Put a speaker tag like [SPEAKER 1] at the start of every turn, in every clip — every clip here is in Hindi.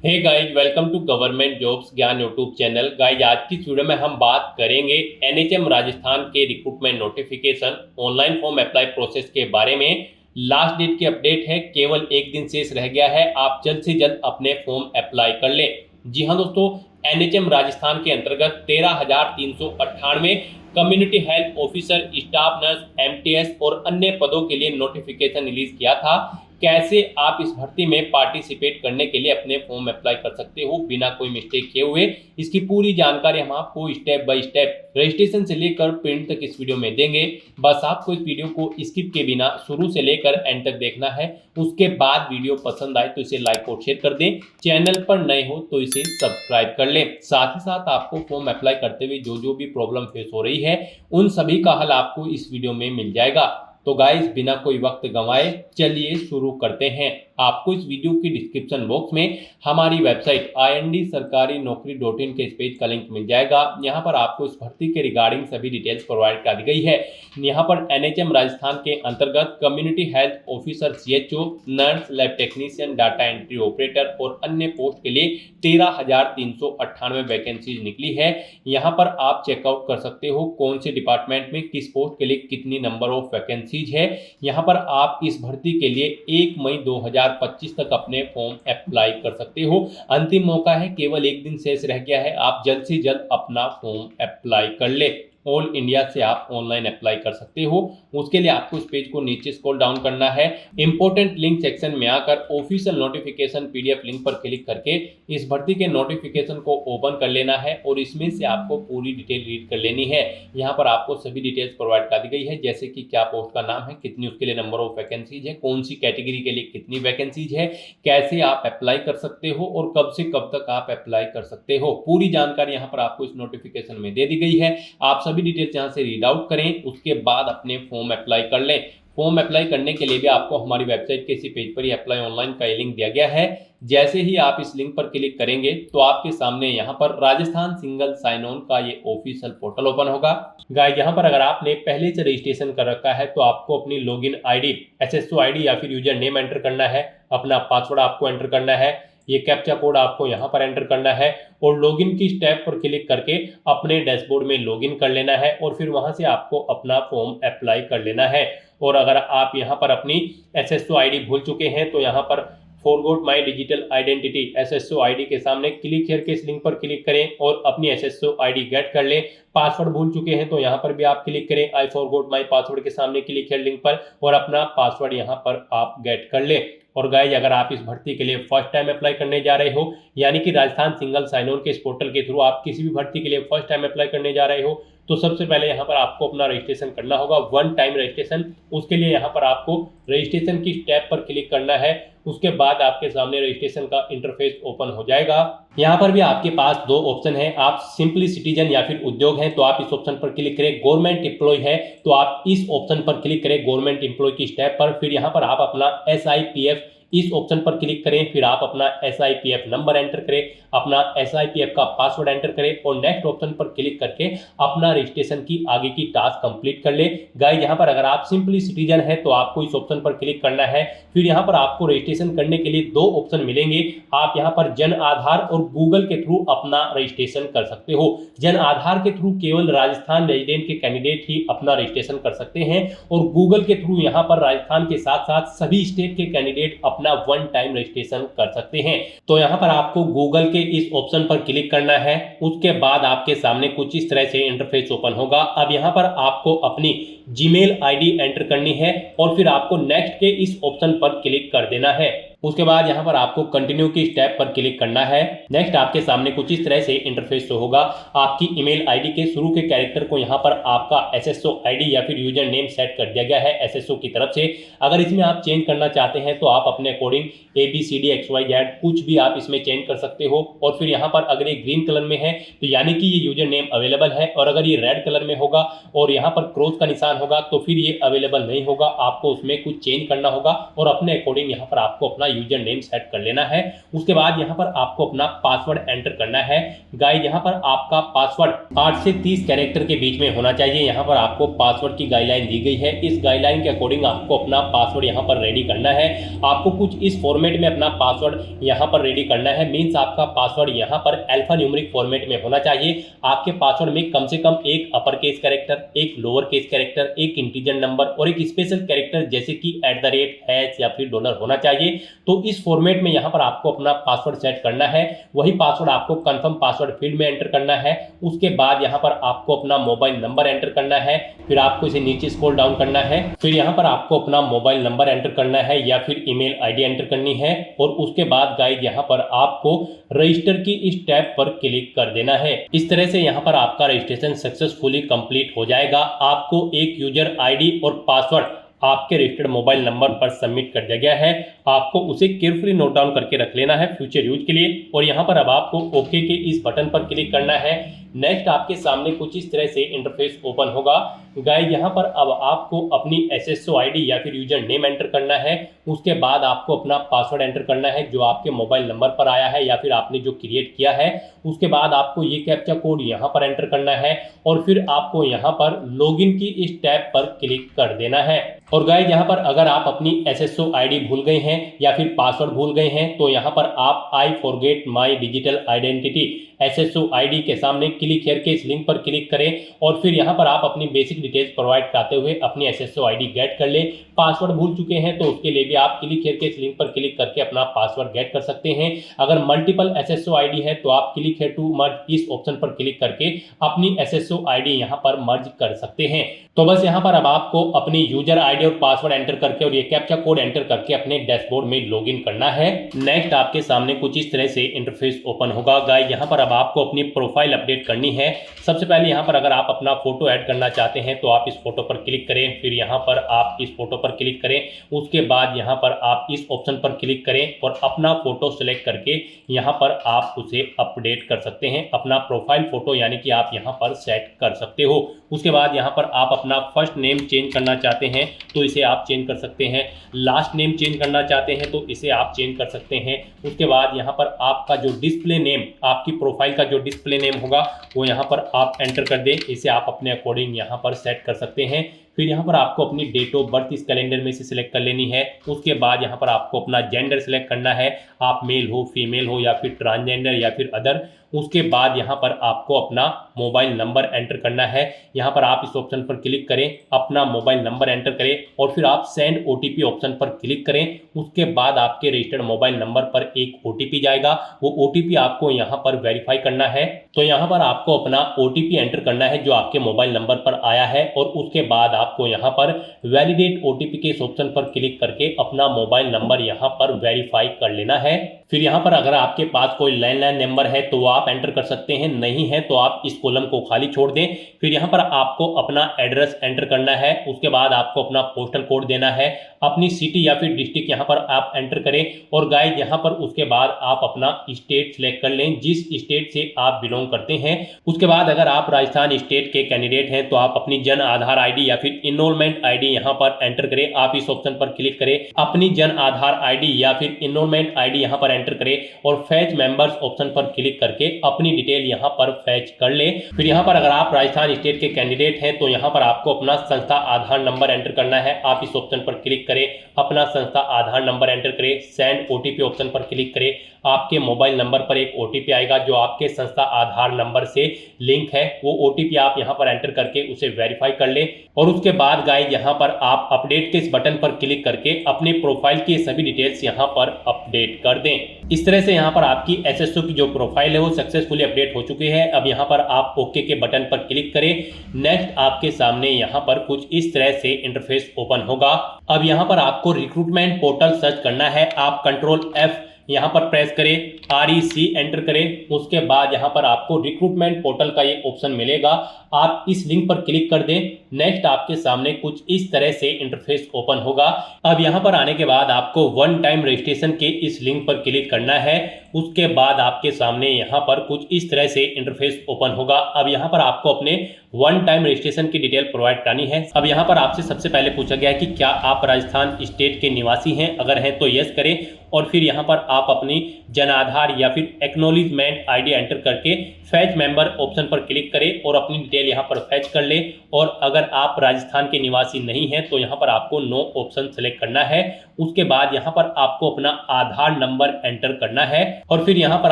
[SPEAKER 1] Hey guys, welcome to government jobs Gyan YouTube channel. Guys, आज की वीडियो में हम बात करेंगे एनएचएम राजस्थान के recruitment notification online form apply process के बारे में। लास्ट डेट की अपडेट है, केवल एक दिन शेष रह गया है। आप जल्द से जल्द अपने फॉर्म अप्लाई कर लें। जी हाँ दोस्तों, एनएचएम राजस्थान के अंतर्गत 13,398 community health officer, staff nurse, MTS और अन्य पदों के लिए नोटिफिकेशन रिलीज किया था। कैसे आप इस भर्ती में पार्टिसिपेट करने के लिए अपने फॉर्म अप्लाई कर सकते हो बिना कोई मिस्टेक किए हुए, इसकी पूरी जानकारी हम आपको स्टेप बाय स्टेप रजिस्ट्रेशन से लेकर प्रिंट तक इस वीडियो में देंगे। बस आपको इस वीडियो को स्किप के बिना शुरू से लेकर एंड तक देखना है। उसके बाद वीडियो पसंद आए तो इसे लाइक और शेयर कर दें। चैनल पर नए हो तो इसे सब्सक्राइब कर लें। साथ ही साथ आपको फॉर्म अप्लाई करते हुए जो भी प्रॉब्लम फेस हो रही है, उन सभी का हल आपको इस वीडियो में मिल जाएगा। तो गाइस, बिना कोई वक्त गंवाए चलिए शुरू करते हैं। आपको इस वीडियो की डिस्क्रिप्शन बॉक्स में हमारी वेबसाइट IND-sarkari-naukri.in के इस पेज का लिंक मिल जाएगा। यहाँ पर आपको इस भर्ती के रिगार्डिंग सभी डिटेल्स प्रोवाइड कर दी गई है। यहाँ पर एनएचएम राजस्थान के अंतर्गत community health officer, CHO, nurse, lab technician, data entry operator और अन्य पोस्ट के लिए 13,398 वैकेंसीज निकली है। यहाँ पर आप चेकआउट कर सकते हो कौन से डिपार्टमेंट में किस पोस्ट के लिए कितनी नंबर ऑफ वैकेंसीज है। यहाँ पर आप इस भर्ती के लिए 1 मई 2025 तक अपने फॉर्म अप्लाई कर सकते हो। अंतिम मौका है, केवल एक दिन शेष रह गया है। आप जल्द से जल्द अपना फॉर्म अप्लाई कर ले। ऑल इंडिया से आप ऑनलाइन अप्लाई कर सकते हो। उसके लिए आपको इस पेज को नीचे स्क्रॉल डाउन करना है। इंपॉर्टेंट लिंक सेक्शन में आकर ऑफिशियल नोटिफिकेशन PDF लिंक पर क्लिक करके इस भर्ती के नोटिफिकेशन को ओपन कर लेना है और इसमें से आपको पूरी डिटेल रीड कर लेनी है। यहाँ पर आपको सभी डिटेल्स प्रोवाइड कर दी गई है, जैसे कि क्या पोस्ट का नाम है, कितनी उसके लिए नंबर ऑफ वैकेंसीज है, कौन सी कैटेगरी के लिए कितनी वैकेंसीज है, कैसे आप अप्लाई कर सकते हो और कब से कब तक आप अप्लाई कर सकते हो। पूरी जानकारी यहाँ पर आपको इस नोटिफिकेशन में दे दी गई है। आप सभी डिटेल्स यहां से रीड आउट करें, उसके बाद अपने फॉर्म अप्लाई कर लें। फॉर्म अप्लाई करने के लिए भी आपको हमारी वेबसाइट के इसी पेज पर ही अप्लाई ऑनलाइन का लिंक दिया गया है। जैसे ही आप इस लिंक पर क्लिक करेंगे तो आपके सामने यहाँ पर राजस्थान सिंगल साइन ऑन का ये ऑफिशियल पोर्टल ओपन होगा। गाइस, यहाँ पर अगर आपने पहले से रजिस्ट्रेशन कर रखा है तो आपको अपनी लॉगिन आईडी, SSO आईडी या फिर यूजर नेम एंटर करना है। अपना पासवर्ड आपको एंटर करना है। ये कैप्चा कोड आपको यहाँ पर एंटर करना है और लॉगिन की स्टेप पर क्लिक करके अपने डैशबोर्ड में लॉगिन कर लेना है और फिर वहां से आपको अपना फॉर्म अप्लाई कर लेना है। और अगर आप यहाँ पर अपनी SSO आईडी भूल चुके हैं तो यहाँ पर forgot my digital identity SSO ID के सामने क्लिक करके इस लिंक पर क्लिक करें और अपनी SSO आईडी गेट कर लें। पासवर्ड भूल चुके हैं तो यहाँ पर भी आप क्लिक करें आई फॉरगॉट माई पासवर्ड के सामने क्लिक करें लिंक पर और अपना पासवर्ड यहाँ पर आप गेट कर लें। और गाइस, अगर आप इस भर्ती के लिए फर्स्ट टाइम अप्लाई करने जा रहे हो, यानी कि राजस्थान सिंगल साइन ऑन के इस पोर्टल के थ्रू आप किसी भी भर्ती के लिए फर्स्ट टाइम अप्लाई करने जा रहे हो, तो सबसे पहले यहाँ पर आपको अपना रजिस्ट्रेशन करना होगा, वन टाइम रजिस्ट्रेशन। उसके लिए यहाँ पर आपको रजिस्ट्रेशन की स्टेप पर क्लिक करना है। उसके बाद आपके सामने रजिस्ट्रेशन का इंटरफेस ओपन हो जाएगा। यहाँ पर भी आपके पास दो ऑप्शन है। आप सिंपली सिटीजन या फिर उद्योग हैं तो आप इस ऑप्शन पर क्लिक करें। गवर्नमेंट एम्प्लॉय है तो आप इस ऑप्शन पर क्लिक करें, गवर्नमेंट एम्प्लॉय की स्टेप पर। फिर यहाँ पर आप अपना SIPF इस ऑप्शन पर क्लिक करें। फिर आप अपना SIPF नंबर एंटर करें, अपना SIPF का पासवर्ड एंटर करें और नेक्स्ट ऑप्शन पर क्लिक करके अपना रजिस्ट्रेशन की आगे की टास्क कंप्लीट कर ले। गाइस, यहाँ पर अगर आप सिंपली सिटीजन है तो आपको इस ऑप्शन पर क्लिक करना है। फिर यहाँ पर आपको रजिस्ट्रेशन करने के लिए दो ऑप्शन मिलेंगे। आप यहाँ पर जन आधार और गूगल के थ्रू अपना रजिस्ट्रेशन कर सकते हो। जन आधार के थ्रू केवल राजस्थान रेजिडेंट के कैंडिडेट ही अपना रजिस्ट्रेशन कर सकते हैं और गूगल के थ्रू यहाँ पर राजस्थान के साथ साथ सभी स्टेट के कैंडिडेट अपना वन टाइम रजिस्ट्रेशन कर सकते हैं। तो यहाँ पर आपको गूगल के इस ऑप्शन पर क्लिक करना है। उसके बाद आपके सामने कुछ इस तरह से इंटरफेस ओपन होगा। अब यहाँ पर आपको अपनी जीमेल आईडी एंटर करनी है और फिर आपको नेक्स्ट के इस ऑप्शन पर क्लिक कर देना है। उसके बाद यहाँ पर आपको कंटिन्यू की स्टेप पर क्लिक करना है। नेक्स्ट आपके सामने कुछ इस तरह से इंटरफेस होगा। आपकी ईमेल आईडी के शुरू के कैरेक्टर को यहाँ पर आपका SSO आईडी या फिर यूजर नेम सेट कर दिया गया है SSO की तरफ से। अगर इसमें आप चेंज करना चाहते हैं तो आप अपने अकॉर्डिंग ABCDXYZ कुछ भी आप इसमें चेंज कर सकते हो। और फिर यहाँ पर अगर ये ग्रीन कलर में है तो यानी कि ये यूजर नेम अवेलेबल है, और अगर ये रेड कलर में होगा और यहाँ पर क्रॉस का निशान होगा तो फिर ये अवेलेबल नहीं होगा। आपको उसमें कुछ चेंज करना होगा और अपने अकॉर्डिंग यहाँ पर आपको अपना यूजर नेम सेट कर लेना है। उसके बाद यहाँ पर आपको अपना पासवर्ड एंटर करना है। गाइस यहाँ पर आपका पासवर्ड 8 से 30 कैरेक्टर के बीच में होना चाहिए। यहाँ पर आपको पासवर्ड की गाइडलाइन दी गई है। इस गाइडलाइन के अकॉर्डिंग आपको अपना पासवर्ड यहाँ पर रेडी करना है। आपको कुछ इस फॉर्मेट में अपना पासवर्ड यहाँ पर रेडी करना है। मीन्स आपका पासवर्ड यहाँ पर अल्फा न्यूमेरिक फॉर्मेट में होना चाहिए। आपके पासवर्ड में कम से कम एक अपर केस कैरेक्टर, एक लोअर केस कैरेक्टर, एक इंटीजर नंबर और एक स्पेशल कैरेक्टर जैसे कि @ या फिर डॉलर होना चाहिए। तो इस फॉर्मेट में यहाँ पर आपको अपना पासवर्ड सेट करना है। वही पासवर्ड आपको कंफर्म पासवर्ड फील्ड में एंटर करना है। उसके बाद यहाँ पर आपको अपना मोबाइल नंबर एंटर करना है। फिर आपको इसे नीचे स्क्रॉल डाउन करना है। फिर यहाँ पर आपको अपना मोबाइल नंबर एंटर करना है या फिर ईमेल आईडी एंटर करनी है। और उसके बाद गाइस यहाँ पर आपको रजिस्टर की इस टैब पर क्लिक कर देना है। इस तरह से यहाँ पर आपका रजिस्ट्रेशन सक्सेसफुली कंप्लीट हो जाएगा। आपको एक यूजर आईडी और पासवर्ड आपके रजिस्टर्ड मोबाइल नंबर पर सबमिट कर दिया गया है। आपको उसे केयरफुली नोट डाउन करके रख लेना है फ्यूचर यूज के लिए। और यहाँ पर अब आपको ओके के इस बटन पर क्लिक करना है। नेक्स्ट आपके सामने कुछ इस तरह से इंटरफेस ओपन होगा। गाइस यहाँ पर अब आपको अपनी SSO आईडी या फिर यूजर नेम एंटर करना है। उसके बाद आपको अपना पासवर्ड एंटर करना है जो आपके मोबाइल नंबर पर आया है या फिर आपने जो क्रिएट किया है। उसके बाद आपको ये कैप्चा कोड यहाँ पर एंटर करना है और फिर आपको यहाँ पर लॉगिन की इस टैब पर क्लिक कर देना है। और गाइस यहाँ पर अगर आप अपनी SSO आईडी भूल गए हैं या फिर पासवर्ड भूल गए हैं तो यहाँ पर आप I forget my digital identity SSO ID के सामने क्लिक हियर के इस लिंक पर क्लिक करें और फिर यहाँ पर आप अपनी बेसिक डिटेल्स प्रोवाइड कराते हुए अपनी SSO आईडी गेट कर लें। पासवर्ड भूल चुके हैं तो उसके लिए भी आप क्लिक हियर के इस लिंक पर क्लिक करके अपना पासवर्ड गेट कर सकते हैं। अगर मल्टीपल SSO आईडी है तो आप क्लिक हियर टू मर्ज इस ऑप्शन पर क्लिक करके अपनी SSO आईडी यहाँ पर मर्ज कर सकते हैं। तो बस यहाँ पर अब आपको अपनी यूजर आईडी और पासवर्ड एंटर करके और ये कैप्चा कोड एंटर करके अपने डैशबोर्ड में लॉगिन करना है। नेक्स्ट आपके सामने कुछ इस तरह से इंटरफेस ओपन होगा। गाइस यहाँ पर अब आपको अपनी प्रोफाइल अपडेट करनी है। सबसे पहले यहाँ पर अगर आप अपना फोटो ऐड करना चाहते हैं तो आप इस फोटो पर क्लिक करें। फिर यहाँ पर आप इस फोटो पर क्लिक करें। उसके बाद यहाँ पर आप इस ऑप्शन पर क्लिक करें और अपना फोटो सिलेक्ट करके यहाँ पर आप उसे अपडेट कर सकते हैं। अपना प्रोफाइल फोटो यानी कि आप यहाँ पर सेट कर सकते हो। उसके बाद यहाँ पर आप अपना फर्स्ट नेम चेंज करना चाहते हैं तो इसे आप चेंज कर सकते हैं। लास्ट नेम चेंज करना चाहते हैं तो इसे आप चेंज कर सकते हैं। उसके बाद यहाँ पर आपका जो डिस्प्ले नेम, आपकी प्रोफाइल का जो डिस्प्ले नेम होगा वो यहाँ पर आप एंटर कर दें। इसे आप अपने अकॉर्डिंग यहाँ पर सेट कर सकते हैं। फिर यहाँ पर आपको अपनी डेट ऑफ बर्थ इस कैलेंडर में से सिलेक्ट कर लेनी है। उसके बाद यहाँ पर आपको अपना जेंडर सिलेक्ट करना है, आप मेल हो, फीमेल हो या फिर ट्रांसजेंडर या फिर अदर। उसके बाद यहाँ पर आपको अपना मोबाइल नंबर एंटर करना है। यहाँ पर आप इस ऑप्शन पर क्लिक करें, अपना मोबाइल नंबर एंटर करें और फिर आप सेंड OTP ऑप्शन पर क्लिक करें। उसके बाद आपके रजिस्टर्ड मोबाइल नंबर पर एक OTP जाएगा। वो OTP आपको यहाँ पर वेरीफाई करना है। तो यहाँ पर आपको अपना OTP एंटर करना है जो आपके मोबाइल नंबर पर आया है और उसके बाद आपको यहाँ पर वैलिडेट OTP के इस ऑप्शन पर क्लिक करके अपना मोबाइल नंबर यहाँ पर वेरीफाई कर लेना है। फिर यहाँ पर अगर आपके पास कोई लैंडलाइन नंबर है तो आप एंटर कर सकते हैं, नहीं है तो आप इस कॉलम को खाली छोड़ दें। फिर यहाँ पर आपको अपना एड्रेस एंटर करना है। उसके बाद आपको अपना पोस्टल कोड देना है, अपनी सिटी या फिर डिस्ट्रिक्ट यहाँ पर आप एंटर करें। और गाइस यहाँ पर उसके बाद आप अपना स्टेट सिलेक्ट कर लें, जिस स्टेट से आप बिलोंग करते हैं। उसके बाद अगर आप राजस्थान स्टेट के कैंडिडेट हैं तो आप अपनी जन आधार आईडी या फिर इनरोलमेंट आईडी यहाँ पर एंटर करें। आप इस ऑप्शन पर क्लिक करें, अपनी जन आधार आईडी या फिर इनरोलमेंट आईडी यहाँ पर एंटर करें और फैच मेंबर्स ऑप्शन पर क्लिक करके अपनी डिटेल यहाँ पर फैच कर ले। फिर यहाँ पर अगर आप राजस्थान स्टेट के कैंडिडेट हैं तो यहाँ पर आपको अपना संस्था आधार नंबर एंटर करना है। आप इस ऑप्शन पर क्लिक करें, अपना संस्था आधार नंबर एंटर करें, सेंड OTP ऑप्शन पर क्लिक करें। आपके मोबाइल नंबर पर एक OTP आएगा जो आपके संस्था आधार नंबर से लिंक है। वो OTP आप यहाँ पर एंटर करके उसे वेरीफाई कर लें। और उसके बाद गाइस यहाँ पर आप अपडेट के इस बटन पर क्लिक करके अपने प्रोफाइल की सभी डिटेल्स यहाँ पर अपडेट कर दें। इस तरह से यहाँ पर आपकी SSO की जो प्रोफाइल है वो सक्सेसफुली अपडेट हो चुकी है। अब यहाँ पर आप ओके के बटन पर क्लिक करें। नेक्स्ट आपके सामने यहाँ पर कुछ इस तरह से इंटरफेस ओपन होगा। अब यहाँ पर आपको रिक्रूटमेंट पोर्टल सर्च करना है। आप Ctrl+F यहाँ पर प्रेस करें, REC एंटर करें। उसके बाद यहाँ पर आपको रिक्रूटमेंट पोर्टल का ये ऑप्शन मिलेगा। आप इस लिंक पर क्लिक कर दें। नेक्स्ट आपके सामने कुछ इस तरह से इंटरफेस ओपन होगा। अब यहाँ पर आने के बाद आपको वन टाइम रजिस्ट्रेशन के इस लिंक पर क्लिक करना है। उसके बाद आपके सामने यहाँ पर कुछ इस तरह से इंटरफेस ओपन होगा। अब यहाँ पर आपको अपने वन टाइम रजिस्ट्रेशन की डिटेल प्रोवाइड करनी है। अब यहाँ पर आपसे सबसे पहले पूछा गया है कि क्या आप राजस्थान स्टेट के निवासी हैं, अगर हैं तो यस करें और फिर यहाँ पर आप अपनी जन आधार या फिर एक्नॉलेजमेंट आईडी एंटर करके फैच मेंबर ऑप्शन पर क्लिक करें और अपनी डिटेल यहाँ पर फैच कर ले। और अगर आप राजस्थान के निवासी नहीं हैं तो यहाँ पर आपको नो ऑप्शन सेलेक्ट करना है। उसके बाद यहाँ पर आपको अपना आधार नंबर एंटर करना है और फिर यहाँ पर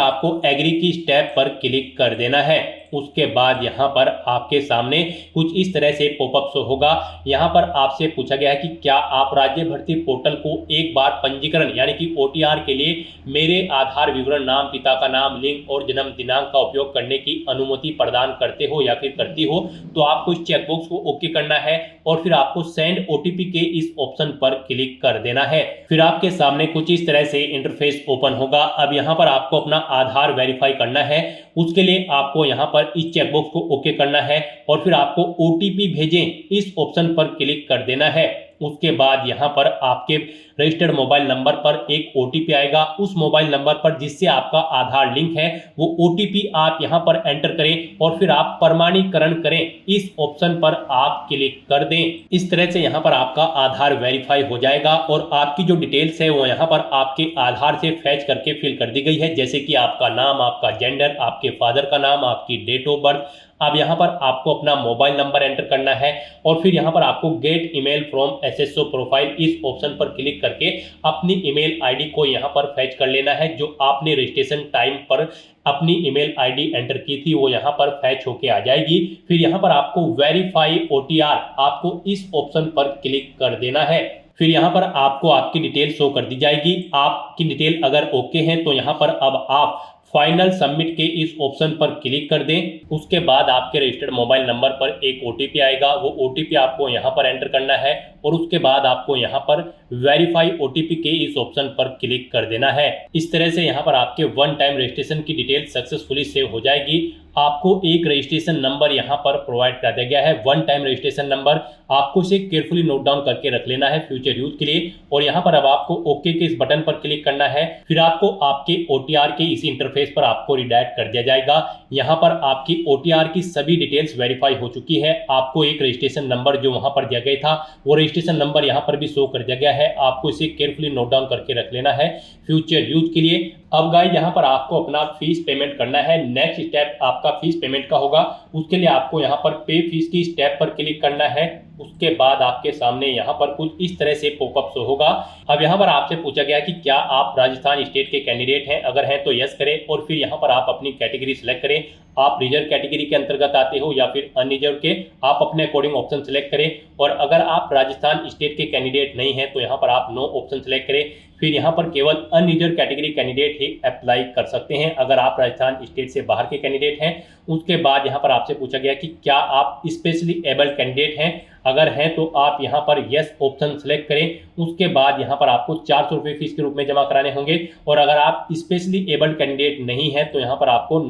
[SPEAKER 1] आपको एग्री की स्टेप पर क्लिक कर देना है। उसके बाद यहाँ पर आपके सामने कुछ इस तरह से पॉपअप शो होगा। यहाँ पर आपसे पूछा गया है कि क्या आप राज्य भर्ती पोर्टल को एक बार पंजीकरण यानी कि OTR के लिए मेरे आधार विवरण, नाम, पिता का नाम, लिंग और जन्म दिनांक का उपयोग करने की अनुमति प्रदान करते हो या फिर करती हो। तो आपको इस चेकबॉक्स को ओके करना है और फिर आपको सेंड OTP के इस ऑप्शन पर क्लिक कर देना है। फिर आपके सामने कुछ इस तरह से इंटरफेस ओपन होगा। अब यहाँ पर आपको अपना आधार वेरीफाई करना है। उसके लिए आपको यहाँ पर इस चेकबॉक्स को ओके करना है और फिर आपको OTP भेजें इस ऑप्शन पर क्लिक कर देना है। उसके बाद यहाँ पर आपके रजिस्टर्ड मोबाइल नंबर पर एक OTP आएगा। उस मोबाइल नंबर पर जिससे आपका आधार लिंक है वो OTP आप यहाँ पर एंटर करें और फिर आप प्रमाणीकरण करें इस ऑप्शन पर आप क्लिक कर दें। इस तरह से यहाँ पर आपका आधार वेरीफाई हो जाएगा और आपकी जो डिटेल्स है वो यहाँ पर आपके आधार से फैच करके फिल कर दी गई है, जैसे कि आपका नाम, आपका जेंडर, आपके फादर का नाम, आपकी डेट ऑफ बर्थ। अब यहाँ पर आपको अपना मोबाइल नंबर एंटर करना है और फिर यहाँ पर आपको gate email from SSO profile इस ऑप्शन पर क्लिक करके अपनी ईमेल आईडी को यहाँ पर फैच कर लेना है। जो आपने रजिस्ट्रेशन टाइम पर अपनी ईमेल आईडी एंटर की थी वो यहाँ पर फैच होके आ जाएगी। फिर यहाँ पर आपको वेरीफाई OTR आपको इस ऑप्शन पर क्लिक कर देना है। फिर यहाँ पर आपको आपकी डिटेल शो कर दी जाएगी। आपकी डिटेल अगर ओके है तो यहाँ पर अब आप फाइनल सबमिट के इस ऑप्शन पर क्लिक कर दें। उसके बाद आपके रजिस्टर्ड मोबाइल नंबर पर एक OTP आएगा। वो OTP आपको यहाँ पर एंटर करना है और उसके बाद आपको यहाँ पर वेरीफाई OTP के इस ऑप्शन पर क्लिक कर देना है। इस तरह से यहाँ पर आपके वन टाइम रजिस्ट्रेशन की डिटेल सक्सेसफुली सेव हो जाएगी। आपको एक रजिस्ट्रेशन नंबर यहाँ पर प्रोवाइड कर दिया गया है, वन टाइम रजिस्ट्रेशन नंबर। आपको इसे केयरफुली नोट डाउन करके रख लेना है फ्यूचर यूज के लिए। और यहाँ पर अब आपको ओके के इस बटन पर क्लिक करना है। फिर आपको आपके OTR के इसी इंटरफेस पर आपको रिडायरेक्ट कर दिया जाएगा। यहाँ पर आपकी OTR की सभी डिटेल्स वेरीफाई हो चुकी है। आपको एक रजिस्ट्रेशन नंबर जो वहां पर दिया गया था वो रजिस्ट्रेशन नंबर यहाँ पर भी शो कर दिया गया है। आपको इसे केयरफुली नोट डाउन करके रख लेना है फ्यूचर यूज के लिए। अब गाइस यहाँ पर आपको अपना फीस पेमेंट करना है। नेक्स्ट स्टेप आपका फीस पेमेंट का होगा। उसके लिए आपको यहाँ पर पे फीस की स्टेप पर क्लिक करना है। उसके बाद आपके सामने यहाँ पर कुछ इस तरह से पॉपअप शो होगा। अब यहाँ पर आपसे पूछा गया कि क्या आप राजस्थान स्टेट के कैंडिडेट हैं, अगर हैं तो यस करें और फिर यहाँ पर आप अपनी कैटेगरी सिलेक्ट करें। आप रिजर्व कैटेगरी के अंतर्गत आते हो या फिर अनरिजर्व के, आप अपने अकॉर्डिंग ऑप्शन सेलेक्ट करें। और अगर आप राजस्थान स्टेट के कैंडिडेट नहीं हैं तो यहाँ पर आप नो ऑप्शन सेलेक्ट करें। फिर यहाँ पर केवल अनरिजर्व कैटेगरी कैंडिडेट ही अप्लाई कर सकते हैं अगर आप राजस्थान स्टेट से बाहर के कैंडिडेट हैं। उसके बाद यहाँ पर आपसे पूछा गया कि क्या आप स्पेशली एबल्ड कैंडिडेट हैं, अगर हैं तो आप यहाँ पर यस ऑप्शन सेलेक्ट करें। उसके बाद यहाँ पर आपको 400 रुपये फीस के रूप में जमा कराने होंगे। और अगर आप स्पेशली एबल्ड कैंडिडेट नहीं हैं तो यहाँ पर आपको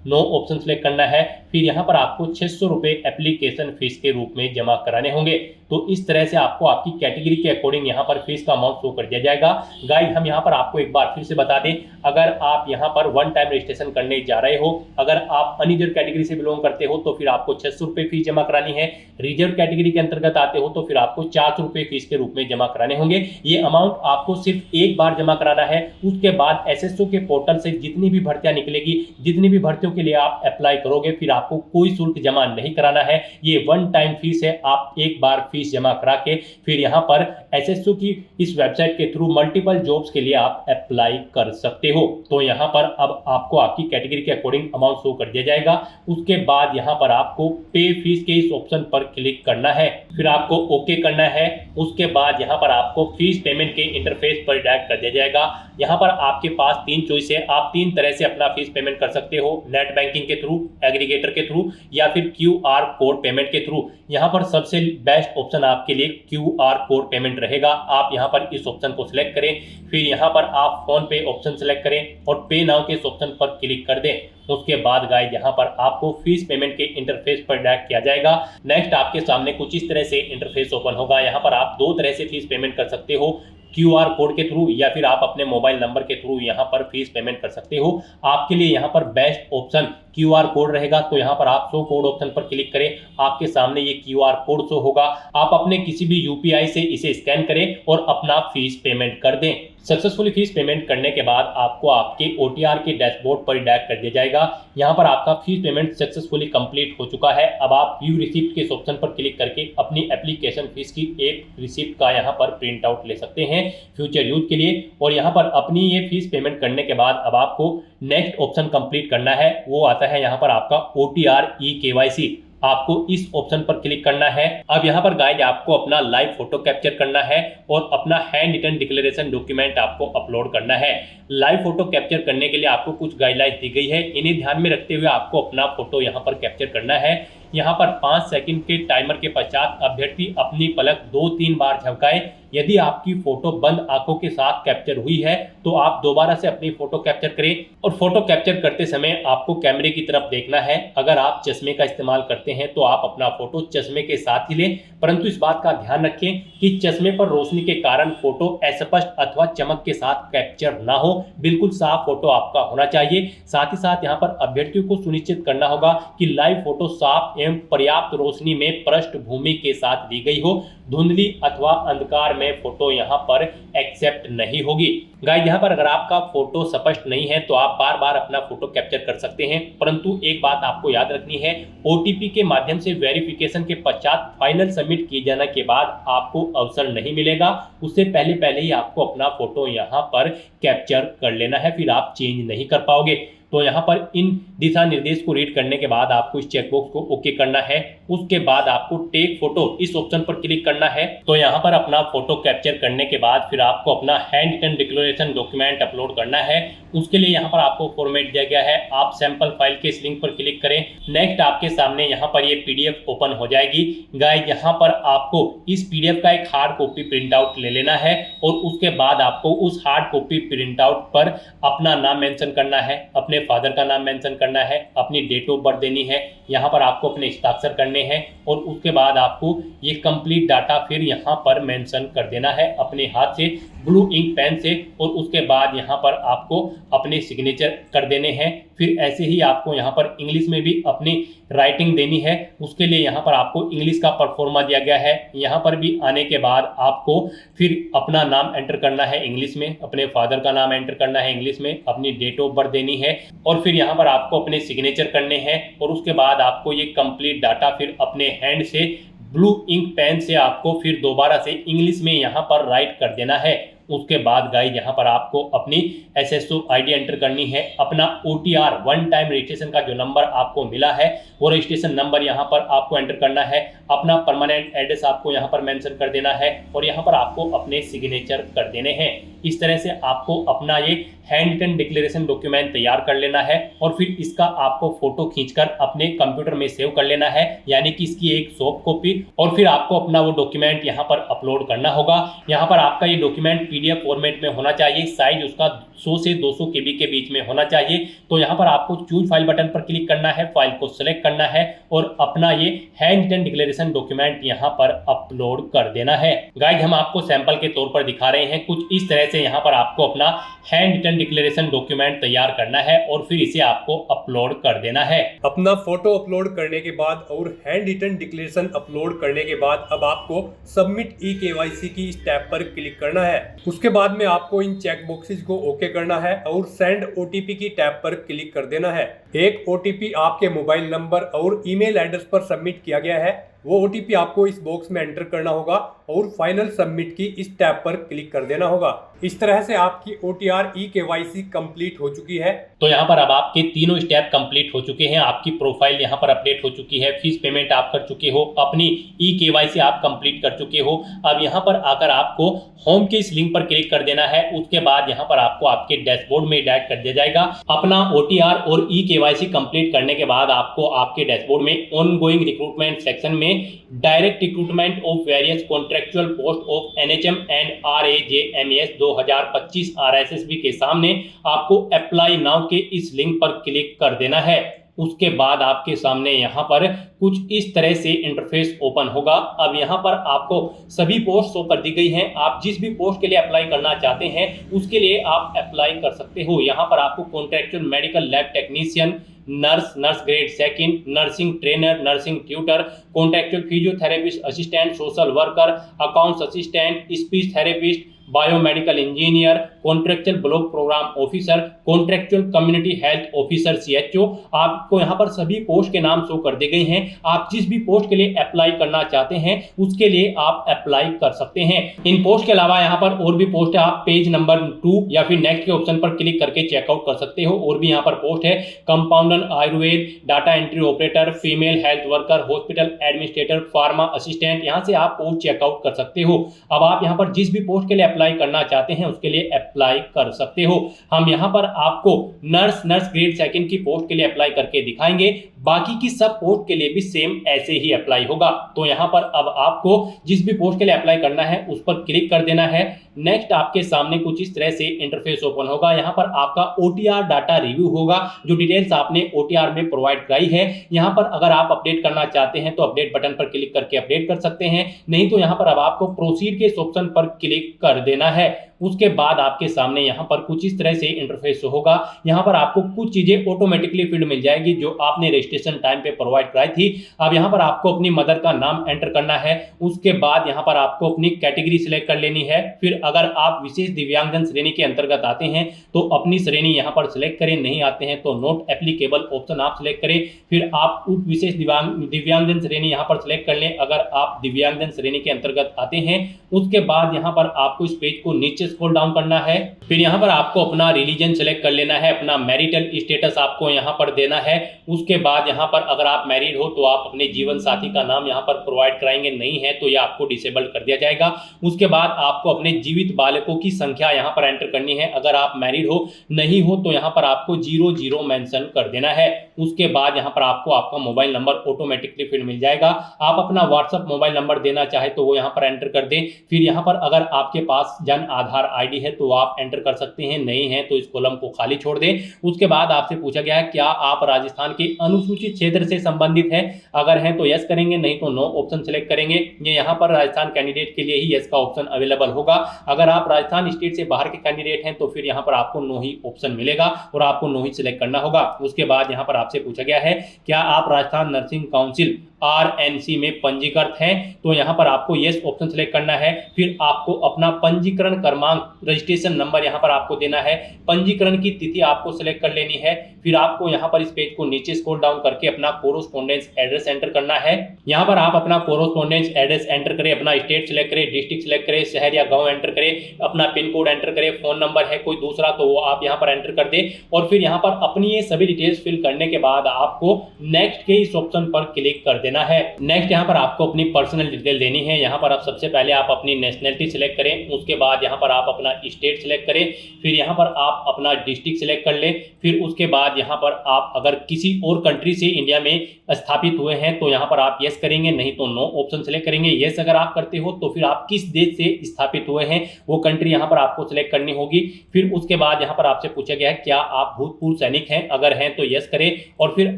[SPEAKER 1] नो ऑप्शन सेलेक्ट करना है। फिर यहाँ पर आपको 600 रुपये एप्लीकेशन फीस के रूप में जमा कराने होंगे। तो इस तरह से आपको आपकी कैटेगरी के अकॉर्डिंग यहाँ पर फीस का अमाउंट शो कर दिया जाएगा। गाइस हम यहाँ पर आपको एक बार फिर से बता दें, अगर आप यहाँ पर वन टाइम रजिस्ट्रेशन करने जा रहे हो, अगर आप अनरिजर्व कैटेगरी से बिलोंग करते हो तो फिर आपको 600 रुपये फीस जमा करानी है। रिजर्व कैटेगरी के अंतर्गत आते हो तो फिर आपको 400 रुपये फीस के रूप में जमा कराने होंगे। ये अमाउंट आपको सिर्फ एक बार जमा कराना है। उसके बाद SSO के पोर्टल से जितनी भी भर्तियां निकलेगी, जितनी भी भर्तियों के लिए आप अप्लाई करोगे, फिर आपको कोई शुल्क जमा नहीं कराना है। ये वन टाइम फीस है। आप एक बार फीस जमा करा के फिर यहाँ पर SSO की इस वेबसाइट के थ्रू मल्टीपल जॉब्स के लिए आप अप्लाई कर सकते हो। तो यहाँ पर अब आपको आपकी कैटेगरी के अकॉर्डिंग अमाउंट शो कर दिया जाएगा। उसके बाद यहाँ पर आपको पे फीस के इस ऑप्शन पर क्लिक करना है, फिर आपको ओके करना है। उसके बाद यहाँ पर आपको फीस पेमेंट के इंटरफेस पर डायरेक्ट कर दिया जाएगा। यहाँ पर आपके पास 3 चॉइस है। आप 3 तरह से अपना फीस पेमेंट कर सकते हो, नेट बैंकिंग के थ्रू, एग्रीगेटर के थ्रू या फिर QR कोड पेमेंट के थ्रू। यहाँ पर सबसे बेस्ट ऑप्शन आपके लिए QR कोड पेमेंट रहेगा। आप यहाँ पर इस ऑप्शन को सिलेक्ट करें, फिर यहाँ पर आप फोन पे ऑप्शन सेलेक्ट करें और पे नाउ के इस ऑप्शन पर क्लिक कर दें। उसके बाद गाइस यहाँ पर आपको फीस पेमेंट के इंटरफेस पर डायरेक्ट किया जाएगा। नेक्स्ट आपके सामने कुछ इस तरह से इंटरफेस ओपन होगा। यहाँ पर आप दो तरह से फीस पेमेंट कर सकते हो, QR कोड के थ्रू या फिर आप अपने मोबाइल नंबर के थ्रू यहाँ पर फीस पेमेंट कर सकते हो। आपके लिए यहाँ पर बेस्ट ऑप्शन QR कोड रहेगा, तो यहाँ पर आप शो कोड ऑप्शन पर क्लिक करें। आपके सामने ये QR कोड शो होगा। आप अपने किसी भी UPI से इसे स्कैन करें और अपना फीस पेमेंट कर दें। सक्सेसफुली फीस पेमेंट करने के बाद आपको आपके OTR के डैशबोर्ड पर डायरेक्ट कर दिया जाएगा। यहाँ पर आपका फीस पेमेंट सक्सेसफुली कंप्लीट हो चुका है। अब आप व्यू रिसिप्ट के इस ऑप्शन पर क्लिक करके अपनी एप्लीकेशन फीस की एक रिसिप्ट का यहाँ पर प्रिंट आउट ले सकते हैं फ्यूचर यूज के लिए। और यहाँ पर अपनी ये फीस पेमेंट करने के बाद अब आपको नेक्स्ट ऑप्शन कंप्लीट करना है। वो आता है यहाँ पर आपका OTR eKYC। आपको इस ऑप्शन पर क्लिक करना है। अब यहाँ पर गाइस आपको अपना लाइव फोटो कैप्चर करना है और अपना हैंड रिटन डिक्लेरेशन डॉक्यूमेंट आपको अपलोड करना है। लाइव फोटो कैप्चर करने के लिए आपको कुछ गाइडलाइंस दी गई है, इन्हें ध्यान में रखते हुए आपको अपना फोटो यहाँ पर कैप्चर करना है। यहाँ पर 5 सेकंड के टाइमर के पश्चात अभ्यर्थी अपनी पलक 2-3 बार झपकाए। यदि आपकी फोटो बंद आंखों के साथ कैप्चर हुई है तो आप दोबारा से अपनी फोटो कैप्चर करें और फोटो कैप्चर करते समय आपको कैमरे की तरफ देखना है। अगर आप चश्मे का इस्तेमाल करते हैं तो आप अपना फोटो चश्मे के साथ ही लें, परंतु इस बात का ध्यान रखें कि चश्मे पर रोशनी के कारण फोटो अस्पष्ट अथवा चमक के साथ कैप्चर ना हो। बिल्कुल साफ फोटो आपका होना चाहिए। साथ ही साथ यहाँ पर अभ्यर्थियों को सुनिश्चित करना होगा कि लाइव फोटो साफ एवं पर्याप्त रोशनी में पृष्ठभूमि के साथ ली गई हो। धुंधली अथवा अंधकार में फोटो यहाँ पर एक्सेप्ट नहीं होगी। गाइस यहाँ पर अगर आपका फोटो स्पष्ट नहीं है तो आप बार बार अपना फोटो कैप्चर कर सकते हैं, परंतु एक बात आपको याद रखनी है, OTP के माध्यम से वेरिफिकेशन के पश्चात फाइनल सबमिट किए जाने के बाद आपको अवसर नहीं मिलेगा। उससे पहले ही आपको अपना फोटो यहाँ पर कैप्चर कर लेना है, फिर आप चेंज नहीं कर पाओगे। तो यहाँ पर इन दिशा निर्देश को रीड करने के बाद आपको इस चेकबॉक्स को ओके करना है। उसके बाद आपको टेक फोटो इस ऑप्शन पर क्लिक करना है। तो यहाँ पर अपना फोटो कैप्चर करने के बाद फिर आपको अपना handwritten declaration document upload करना है। उसके लिए यहाँ पर आपको फॉर्मेट दिया गया है। आप सैंपल फाइल के इस लिंक पर क्लिक करें। नेक्स्ट आपके सामने यहाँ पर ये PDF ओपन हो जाएगी। गाइस यहाँ पर आपको इस PDF का एक हार्ड कॉपी प्रिंट आउट ले लेना है और उसके बाद आपको उस हार्ड कॉपी प्रिंट आउट पर अपना नाम मेंशन करना है, अपने फादर का नाम मेंशन करना है, अपनी डेट ऑफ बर्थ देनी है, यहाँ पर आपको अपने हस्ताक्षर करने हैं और उसके बाद आपको ये कंप्लीट डाटा फिर यहाँ पर मेंशन कर देना है अपने हाथ से ब्लू इंक पेन से। और उसके बाद यहाँ पर आपको अपने सिग्नेचर कर देने हैं। फिर ऐसे ही आपको यहाँ पर इंग्लिश में भी अपनी राइटिंग देनी है। उसके लिए यहाँ पर आपको इंग्लिश का परफॉर्मा दिया गया है। यहाँ पर भी आने के बाद आपको फिर अपना नाम एंटर करना है इंग्लिश में, अपने फादर का नाम एंटर करना है इंग्लिश में, अपनी डेट ऑफ बर्थ देनी है और फिर यहाँ पर आपको अपने सिग्नेचर करने हैं। और उसके बाद आपको ये कंप्लीट डाटा फिर अपने हैंड से ब्लू इंक पेन से आपको फिर दोबारा से इंग्लिश में यहाँ पर राइट कर देना है। उसके बाद गाइस यहाँ पर आपको अपनी SSO ID एंटर करनी है। अपना OTR वन टाइम रजिस्ट्रेशन का जो नंबर आपको मिला है वो रजिस्ट्रेशन नंबर यहाँ पर आपको एंटर करना है। अपना परमानेंट एड्रेस आपको यहाँ पर मेंशन कर देना है और यहाँ पर आपको अपने सिग्नेचर कर देने हैं। इस तरह से आपको अपना ये हैंड रिटन डिक्लेरेशन डॉक्यूमेंट तैयार कर लेना है और फिर इसका आपको फोटो खींचकर अपने कंप्यूटर में सेव कर लेना है, यानी कि इसकी एक सॉफ्ट कॉपी। और फिर आपको अपना वो डॉक्यूमेंट यहाँ पर अपलोड करना होगा। यहाँ पर आपका ये डॉक्यूमेंट PDF फॉर्मेट में होना चाहिए। साइज उसका 100 से 200 KB के बीच में होना चाहिए। तो यहाँ पर आपको चूज फाइल बटन पर क्लिक करना है, फाइल को सिलेक्ट करना है और अपना ये हैंड रिटन डिक्लेरेशन डॉक्यूमेंट यहाँ पर अपलोड कर देना है। गाइस हम आपको सैंपल के तौर पर दिखा रहे हैं। कुछ इस तरह से यहाँ पर आपको अपना हैंड रिटन डिक्लेरेशन डॉक्यूमेंट तैयार करना है और फिर इसे आपको अपलोड कर देना है।
[SPEAKER 2] अपना फोटो अपलोड करने के बाद और हैंड रिटन डिक्लेरेशन अपलोड करने के बाद अब आपको सबमिट eKYC की इस टैब पर क्लिक करना है। उसके बाद में आपको इन चेक बॉक्सेस को ओके करना है और सेंड OTP की टैब पर क्लिक कर देना है। एक OTP आपके मोबाइल नंबर और ईमेल एड्रेस पर सबमिट किया गया है। वो OTP आपको इस बॉक्स में एंटर करना होगा और फाइनल सबमिट की इस टैब पर क्लिक कर देना होगा। इस तरह से आपकी OTR eKYC कंप्लीट हो चुकी है।
[SPEAKER 1] तो यहाँ पर अब आपके तीनों स्टेप कंप्लीट हो चुके हैं। आपकी प्रोफाइल यहाँ पर अपडेट हो चुकी है, फीस पेमेंट आप कर चुके हो, अपनी eKYC आप कंप्लीट कर चुके हो। अब यहाँ पर आकर आपको होम के इस लिंक पर क्लिक कर देना है। उसके बाद यहाँ पर आपको आपके डैशबोर्ड में डायरेक्ट कर दिया जाएगा। अपना OTR और eKYC कंप्लीट करने के बाद आपको आपके डैशबोर्ड में ऑनगोइंग रिक्रूटमेंट सेक्शन में direct recruitment of various contractual post of NHM and RAJMS 2025 RSSB के सामने आपको अप्लाई नाउ के इस लिंक पर क्लिक कर देना है। उसके बाद आपके सामने यहाँ पर कुछ इस तरह से इंटरफेस ओपन होगा। अब यहाँ पर आपको सभी पोस्ट शो कर दी गई हैं। आप जिस भी पोस्ट के लिए अप्लाई करना चाहते हैं उसके लिए आप अप्लाई कर सकते हो। यहाँ पर आपको contractual medical lab technician, nurse grade second, nursing trainer, nursing tutor, contractual physiotherapist assistant, social worker, accounts assistant, speech therapist, biomedical engineer, contractual block program officer, contractual community health officer CHO, आपको यहाँ पर सभी पोस्ट के नाम शो कर दिए गए हैं। आप जिस भी पोस्ट के लिए अप्लाई करना चाहते हैं उसके लिए आप अप्लाई कर सकते हैं। इन पोस्ट के अलावा यहाँ पर और भी पोस्ट है, आप पेज नंबर 2 या फिर नेक्स्ट के ऑप्शन पर क्लिक करके चेकआउट कर सकते हो। और भी यहाँ पर पोस्ट है compounder Ayurveda, data entry operator, female health worker, hospital administrator, pharma assistant, यहाँ से आप पोस्ट चेकआउट कर सकते हो। अब आप यहाँ पर जिस भी पोस्ट के लिए अप्लाई करना चाहते हैं उसके लिए अप्लाई कर सकते हो। हम यहाँ पर आपको नर्स ग्रेड सेकंड की पोस्ट के लिए अप्लाई करके दिखाएंगे। बाकी की सब पोस्ट के लिए भी सेम ऐसे ही अप्लाई होगा। तो यहाँ पर अब आपको जिस भी पोस्ट के लिए अप्लाई करना है उस पर क्लिक कर देना है। नेक्स्ट आपके सामने कुछ इस तरह से इंटरफेस ओपन होगा। यहाँ पर आपका OTR डाटा रिव्यू होगा, जो डिटेल्स आपने OTR में प्रोवाइड कराई है। यहाँ पर अगर आप अपडेट करना चाहते हैं तो अपडेट बटन पर क्लिक करके अपडेट कर सकते हैं, नहीं तो यहाँ पर अब आपको प्रोसीड के इस ऑप्शन पर क्लिक कर देना है। उसके बाद आपके सामने यहाँ पर कुछ इस तरह से इंटरफेस होगा। यहाँ पर आपको कुछ चीजें ऑटोमेटिकली फील्ड मिल जाएगी जो आपने रजिस्ट्रेशन टाइम पे प्रोवाइड कराई थी। अब यहाँ पर आपको अपनी मदर का नाम एंटर करना है। उसके बाद यहाँ पर आपको अपनी कैटेगरी सिलेक्ट कर लेनी है। फिर अगर आप विशेष दिव्यांगजन श्रेणी के अंतर्गत आते हैं तो अपनी श्रेणी यहाँ पर सिलेक्ट करें, नहीं आते हैं तो नॉट एप्लीकेबल ऑप्शन आप सिलेक्ट करें। फिर आप उप विशेष दिव्यांगजन श्रेणी यहाँ पर सिलेक्ट कर लें अगर आप दिव्यांगजन श्रेणी के अंतर्गत आते हैं। उसके बाद यहाँ पर आपको इस पेज को नीचे स्क्रॉल डाउन करना है। फिर यहाँ पर आपको अपना रिलीजन सेलेक्ट कर लेना है, अपना मैरिटल स्टेटस आपको यहाँ पर देना है। उसके बाद यहाँ पर अगर आप मैरिड हो तो आप अपने जीवन साथी का नाम यहाँ पर प्रोवाइड कराएंगे, नहीं है तो यह आपको डिसेबल कर दिया जाएगा। उसके बाद आपको अपने जीवित बालकों की संख्या यहाँ पर एंटर करनी है। अगर आप मैरिड हो, नहीं हो तो यहाँ पर आपको 00 मेंशन कर देना है। उसके बाद यहाँ पर आपको आपका मोबाइल नंबर ऑटोमेटिकली फिर मिल जाएगा। आप अपना व्हाट्सएप मोबाइल नंबर देना चाहे तो वो यहाँ पर एंटर कर दें। फिर यहाँ पर अगर आपके पास जन आधार ID है तो आप एंटर कर सकते हैं, नहीं है तो इस कॉलम को खाली छोड़ दें। उसके बाद आपसे पूछा गया है क्या आप राजस्थान के अनुसूचित क्षेत्र से संबंधित हैं, अगर हैं तो यस करेंगे, नहीं तो नो ऑप्शन सेलेक्ट करेंगे। ये यहाँ पर राजस्थान कैंडिडेट के लिए ही यस का ऑप्शन अवेलेबल होगा। अगर आप राजस्थान स्टेट से बाहर के कैंडिडेट हैं तो फिर यहाँ पर आपको नो ही ऑप्शन मिलेगा और आपको नो ही सिलेक्ट करना होगा। उसके बाद यहाँ पर आपसे पूछा गया है क्या आप राजस्थान नर्सिंग काउंसिल RNC में पंजीकृत हैं, तो यहाँ पर आपको यस ऑप्शन सेलेक्ट करना है। फिर आपको अपना पंजीकरण क्रमांक, रजिस्ट्रेशन नंबर यहाँ पर आपको देना है। पंजीकरण की तिथि आपको सेलेक्ट कर लेनी है। फिर आपको यहाँ पर इस पेज को नीचे स्क्रॉल डाउन करके अपना कोरोस्पोंडेंस एड्रेस एंटर करना है। यहाँ पर आप अपना कोरोस्पोंडेंस एड्रेस एंटर करें, अपना स्टेट सेलेक्ट करें, डिस्ट्रिक्ट सेलेक्ट करें, शहर या गाँव एंटर करें, अपना पिन कोड एंटर करें, फोन नंबर है कोई दूसरा तो वो आप यहाँ पर एंटर कर दें। और फिर यहाँ पर अपनी ये सभी डिटेल्स फिल करने के बाद आपको नेक्स्ट के इस ऑप्शन पर क्लिक कर देना है। नेक्स्ट यहाँ पर आपको अपनी पर्सनल डिटेल देनी है। यहाँ पर आप सबसे पहले आप अपनी नेशनलिटी सिलेक्ट करें, उसके बाद यहाँ पर आप अपना स्टेट सिलेक्ट करें, फिर यहाँ पर आप अपना डिस्ट्रिक्ट सिलेक्ट कर लें। फिर उसके बाद यहाँ पर आप अगर किसी और कंट्री से इंडिया में स्थापित हुए हैं तो यहाँ पर आप यस करेंगे, नहीं तो नो ऑप्शन सिलेक्ट करेंगे। यस अगर आप करते हो तो फिर आप किस देश से स्थापित हुए हैं वो कंट्री यहाँ पर आपको सिलेक्ट करनी होगी। फिर उसके बाद यहाँ पर आपसे पूछा गया है क्या आप भूतपूर्व सैनिक हैं, अगर हैं तो यस करें। और फिर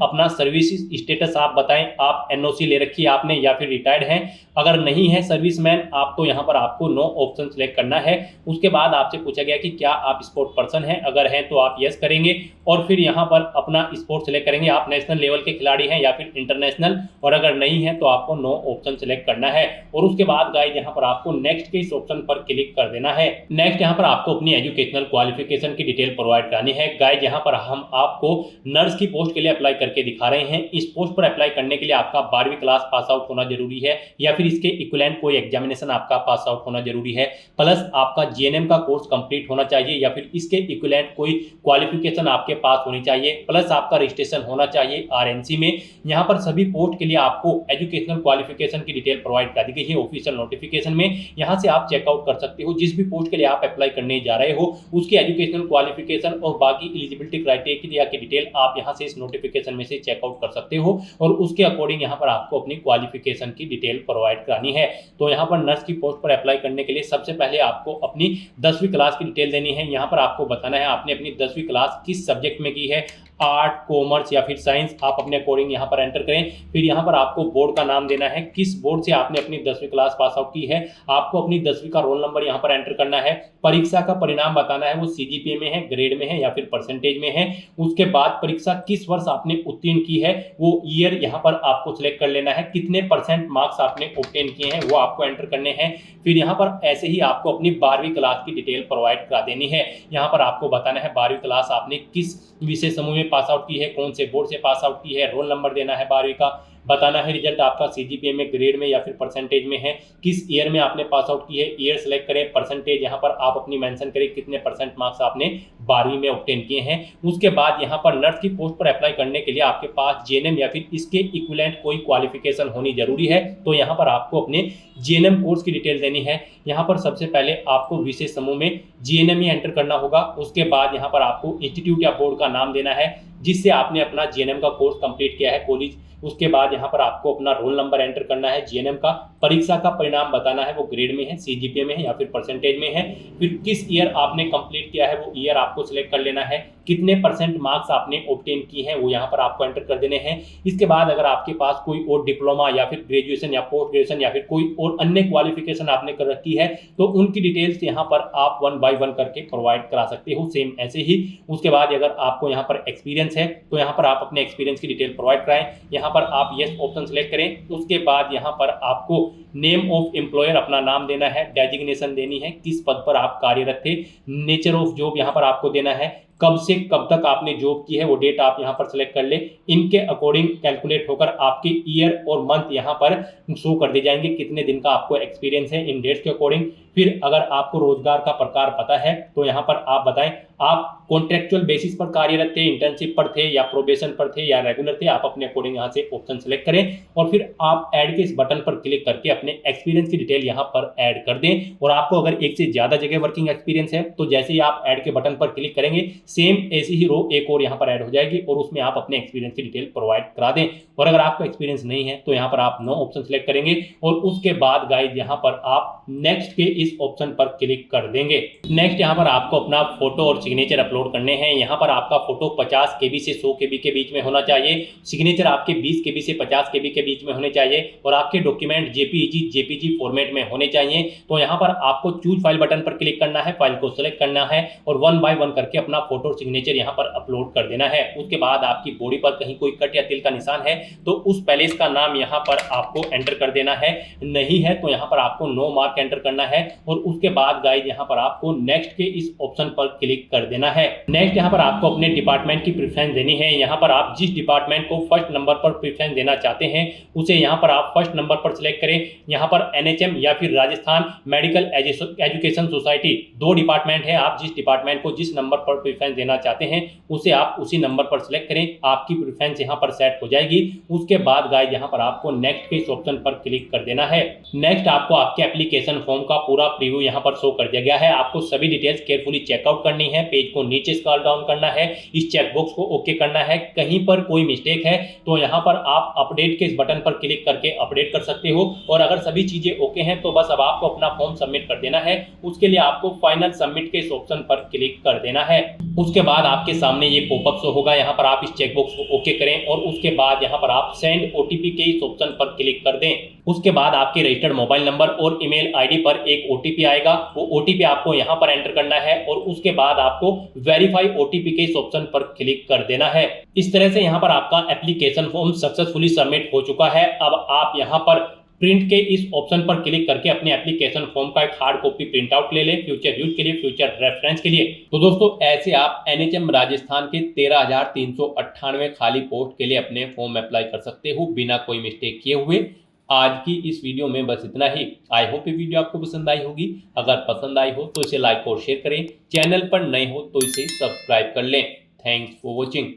[SPEAKER 1] अपना सर्विस स्टेटस आप बताएं, आप NOC ले रखी है आपने या फिर रिटायर्ड हैं। अगर नहीं है सर्विसमैन आप तो यहाँ पर आपको नो ऑप्शन सिलेक्ट करना है। उसके बाद आपसे पूछा गया कि क्या आप स्पोर्ट पर्सन हैं, अगर हैं तो आप यस करेंगे। और फिर यहाँ पर अपना स्पोर्ट सिलेक्ट करेंगे, आप नेशनल लेवल के खिलाड़ी हैं या फिर इंटरनेशनल, और अगर नहीं है तो आपको नो ऑप्शन सिलेक्ट करना है। और उसके बाद गाइस यहाँ पर आपको नेक्स्ट के इस ऑप्शन पर क्लिक कर देना है। नेक्स्ट यहाँ पर आपको अपनी एजुकेशनल क्वालिफिकेशन की डिटेल प्रोवाइड करानी है। गाइस यहाँ पर हम आपको नर्स की पोस्ट के लिए अप्लाई करके दिखा रहे हैं। इस पोस्ट पर अप्लाई करने के लिए आपका 12वीं क्लास पास आउट होना जरूरी है या फिर इसके इक्विवेलेंट कोई एग्जामिनेशन आपका पास आउट होना जरूरी है, प्लस आपका GNM का कोर्स कंप्लीट होना चाहिए या फिर इसके इक्विवेलेंट कोई क्वालिफिकेशन आपके पास होनी चाहिए, प्लस आपका रजिस्ट्रेशन होना चाहिए RNC में। यहाँ पर सभी पोस्ट के लिए आपको एजुकेशनल क्वालिफिकेशन की डिटेल प्रोवाइड कर दी गई है ऑफिशियल नोटिफिकेशन में। यहाँ से आप चेकआउट कर सकते हो जिस भी पोस्ट के लिए आप अप्लाई करने जा रहे हो उसकी एजुकेशनल क्वालिफिकेशन और बाकी एलिजिबिलिटी क्राइटेरिया की डिटेल आप यहाँ से इस नोटिफिकेशन में से चेकआउट कर सकते हो और उसके अकॉर्डिंग यहाँ यहाँ पर आपको अपनी क्वालिफिकेशन की डिटेल प्रोवाइड करानी है। तो यहाँ पर नर्स की पोस्ट पर अप्लाई करने के लिए सबसे पहले आपको अपनी 10वीं क्लास की डिटेल देनी है। यहाँ पर आपको बताना है आपने अपनी 10वीं क्लास किस सब्जेक्ट में की है, आर्ट, कॉमर्स या फिर साइंस, आप अपने अकॉर्डिंग यहाँ पर एंटर करें। फिर यहाँ पर आपको बोर्ड का नाम देना है, किस बोर्ड से आपने अपनी 10वीं क्लास पास आउट की है। आपको अपनी 10वीं का रोल नंबर यहाँ पर एंटर करना है। परीक्षा का परिणाम बताना है, वो सीजीपीए में है, ग्रेड में है या फिर परसेंटेज में है। उसके बाद परीक्षा किस वर्ष आपने उत्तीर्ण की है, वो ईयर यहाँ पर आपको सिलेक्ट कर लेना है। कितने % मार्क्स आपने ऑब्टेन किए हैं वो आपको एंटर करने हैं। फिर यहाँ पर ऐसे ही आपको अपनी 12वीं क्लास की डिटेल प्रोवाइड करा देनी है। यहाँ पर आपको बताना है 12वीं क्लास आपने किस विषय समूह में पास आउट की है, कौन से बोर्ड से पास आउट की है, रोल नंबर देना है 12वीं का, बताना है रिजल्ट आपका सीजीपीए में, ग्रेड में या फिर परसेंटेज में है, किस ईयर में आपने पास आउट की है, ईयर सेलेक्ट करें, परसेंटेज यहाँ पर आप अपनी मेंशन करें कितने % मार्क्स आपने 12वीं में ऑब्टेन किए हैं। उसके बाद यहाँ पर नर्स की पोस्ट पर अप्लाई करने के लिए आपके पास जीएनएम या फिर इसके इक्विवेलेंट कोई क्वालिफिकेशन होनी जरूरी है। तो यहाँ पर आपको अपने जीएनएम कोर्स की डिटेल देनी है। यहाँ पर सबसे पहले आपको विशेष समूह में जीएनएम ही एंटर करना होगा। उसके बाद यहाँ पर आपको इंस्टीट्यूट या बोर्ड का नाम देना है जिससे आपने अपना जीएनएम का कोर्स कंप्लीट किया है, कॉलेज। उसके बाद यहाँ पर आपको अपना रोल नंबर एंटर करना है, जीएनएम का, परीक्षा का परिणाम बताना है, वो ग्रेड में है, सीजीपीए में है या फिर परसेंटेज में है। फिर किस ईयर आपने कंप्लीट किया है वो ईयर आपको सिलेक्ट कर लेना है। कितने % मार्क्स आपने ऑब्टेन किए हैं वो यहाँ पर आपको एंटर कर देने हैं। इसके बाद अगर आपके पास कोई और डिप्लोमा या फिर ग्रेजुएशन या पोस्ट ग्रेजुएशन या फिर कोई और अन्य क्वालिफिकेशन आपने कर रखी है तो उनकी डिटेल्स यहाँ पर आप 1 by 1 करके प्रोवाइड करा सकते हो, सेम ऐसे ही। उसके बाद अगर आपको यहाँ पर एक्सपीरियंस है तो यहाँ पर आप अपने एक्सपीरियंस की डिटेल प्रोवाइड कराएं। यहाँ पर आप यस ऑप्शन सेलेक्ट करें। उसके बाद यहाँ पर आपको नेम ऑफ एम्प्लॉयर अपना नाम देना है, डेजिग्नेशन देनी है, किस पद पर आप कार्यरत थे, नेचर ऑफ जॉब यहाँ पर आपको देना है, कब से कब तक आपने जॉब की है वो डेट आप यहाँ पर सिलेक्ट कर ले। इनके अकॉर्डिंग कैलकुलेट होकर आपके ईयर और मंथ यहाँ पर शो कर दिए जाएंगे कितने दिन का आपको एक्सपीरियंस है इन डेट्स के अकॉर्डिंग। फिर अगर आपको रोजगार का प्रकार पता है तो यहाँ पर आप बताएं आप कॉन्ट्रेक्चुअल बेसिस पर कार्यरत थे, इंटर्नशिप पर थे या प्रोबेशन पर थे या रेगुलर थे। आप अपने अकॉर्डिंग यहाँ से ऑप्शन सेलेक्ट करें और फिर आप ऐड के इस बटन पर क्लिक करके अपने एक्सपीरियंस की डिटेल यहाँ पर ऐड कर दें। और आपको अगर एक से ज्यादा जगह वर्किंग एक्सपीरियंस है तो जैसे ही आप ऐड के बटन पर क्लिक करेंगे सेम ऐसी ही रो एक और यहाँ पर ऐड हो जाएगी और उसमें आप अपने एक्सपीरियंस की डिटेल प्रोवाइड करा दें। और अगर आपका एक्सपीरियंस नहीं है तो यहाँ पर आप नो ऑप्शन सेलेक्ट करेंगे और उसके बाद गाइस यहाँ पर आप नेक्स्ट के इस ऑप्शन पर क्लिक कर देंगे। नेक्स्ट यहाँ पर आपको अपना फोटो और सिग्नेचर अपलोड करने हैं। यहाँ पर आपका फोटो 50 KB से 100 KB के बीच में होना चाहिए, सिग्नेचर आपके 20 KB से 50 KB के बीच में होने चाहिए और आपके डॉक्यूमेंट जेपीजी फॉर्मेट में होने चाहिए। तो यहाँ पर आपको चूज फाइल बटन पर क्लिक करना है, फाइल को सिलेक्ट करना है और 1 by 1 करके अपना फोटो और सिग्नेचर यहाँ पर अपलोड कर देना है। उसके बाद आपकी बॉडी पर कहीं कोई कट या तिल का निशान है तो उस पैलेस का नाम यहाँ पर आपको एंटर कर देना है, नहीं है तो यहाँ पर आपको नो मार्क एंटर करना है और उसके बाद गाइस यहाँ पर आपको नेक्स्ट के इस ऑप्शन पर क्लिक कर देना है। नेक्स्ट यहाँ पर आपको अपने डिपार्टमेंट की प्रेफरेंस देनी है। यहाँ पर आप जिस डिपार्टमेंट को फर्स्ट नंबर पर प्रेफरेंस देना चाहते हैं उसे यहाँ पर आप फर्स्ट नंबर पर सिलेक्ट करें। यहाँ पर एनएचएम या फिर Rajasthan medical education society 2 department है। आप जिस डिपार्टमेंट को जिस नंबर पर प्रेफरेंस देना चाहते हैं उसे आप उसी नंबर पर सिलेक्ट करें, आपकी प्रेफरेंस यहाँ पर सेट हो जाएगी। उसके बाद गाइस यहाँ पर आपको नेक्स्ट के इस ऑप्शन पर क्लिक कर देना है। नेक्स्ट आपको आपके एप्लीकेशन फॉर्म का पूरा प्रीव्यू यहाँ पर शो कर दिया गया है। आपको सभी डिटेल्स केयरफुली चेकआउट करनी है, पेज को नीचे स्क्रॉल डाउन करना है, इस चेकबॉक्स को ओके करना है। कहीं पर कोई मिस्टेक है तो यहाँ पर आप अपडेट के इस बटन पर क्लिक करके अपडेट कर सकते हो और अगर सभी चीजें ओके हैं तो बस अब आपको अपना फॉर्म सबमिट कर देना है। उसके लिए आपको फाइनल सबमिट के इस ऑप्शन पर क्लिक कर देना है। उसके बाद आपके सामने ये पॉपअप शो होगा, यहाँ पर आप इस चेकबॉक्स को ओके करें और उसके बाद यहाँ पर आप सेंड ओटीपी के इस ऑप्शन पर क्लिक कर दें। उसके बाद आपके रजिस्टर्ड मोबाइल नंबर और ईमेल आईडी पर एक ओटीपी आएगा, वो ओटीपी आपको यहाँ पर एंटर करना है और उसके बाद आपको वेरीफाई ओटीपी के इस ऑप्शन पर क्लिक कर देना है। इस तरह से यहाँ पर आपका एप्लीकेशन फॉर्म सक्सेसफुली सबमिट हो चुका है। अब आप यहाँ पर प्रिंट के इस ऑप्शन पर क्लिक करके अपने एप्लीकेशन फॉर्म का एक हार्ड कॉपी प्रिंट आउट ले लें, फ्यूचर यूज के लिए, फ्यूचर रेफरेंस के लिए। तो दोस्तों ऐसे आप एनएचएम राजस्थान के 13,398 खाली पोस्ट के लिए अपने फॉर्म अप्लाई कर सकते हो बिना कोई मिस्टेक किए हुए। आज की इस वीडियो में बस इतना ही। आई होप ये वीडियो आपको पसंद आई होगी। अगर पसंद आई हो तो इसे लाइक और शेयर करें, चैनल पर नए हो तो इसे सब्सक्राइब कर लें। Thanks for watching.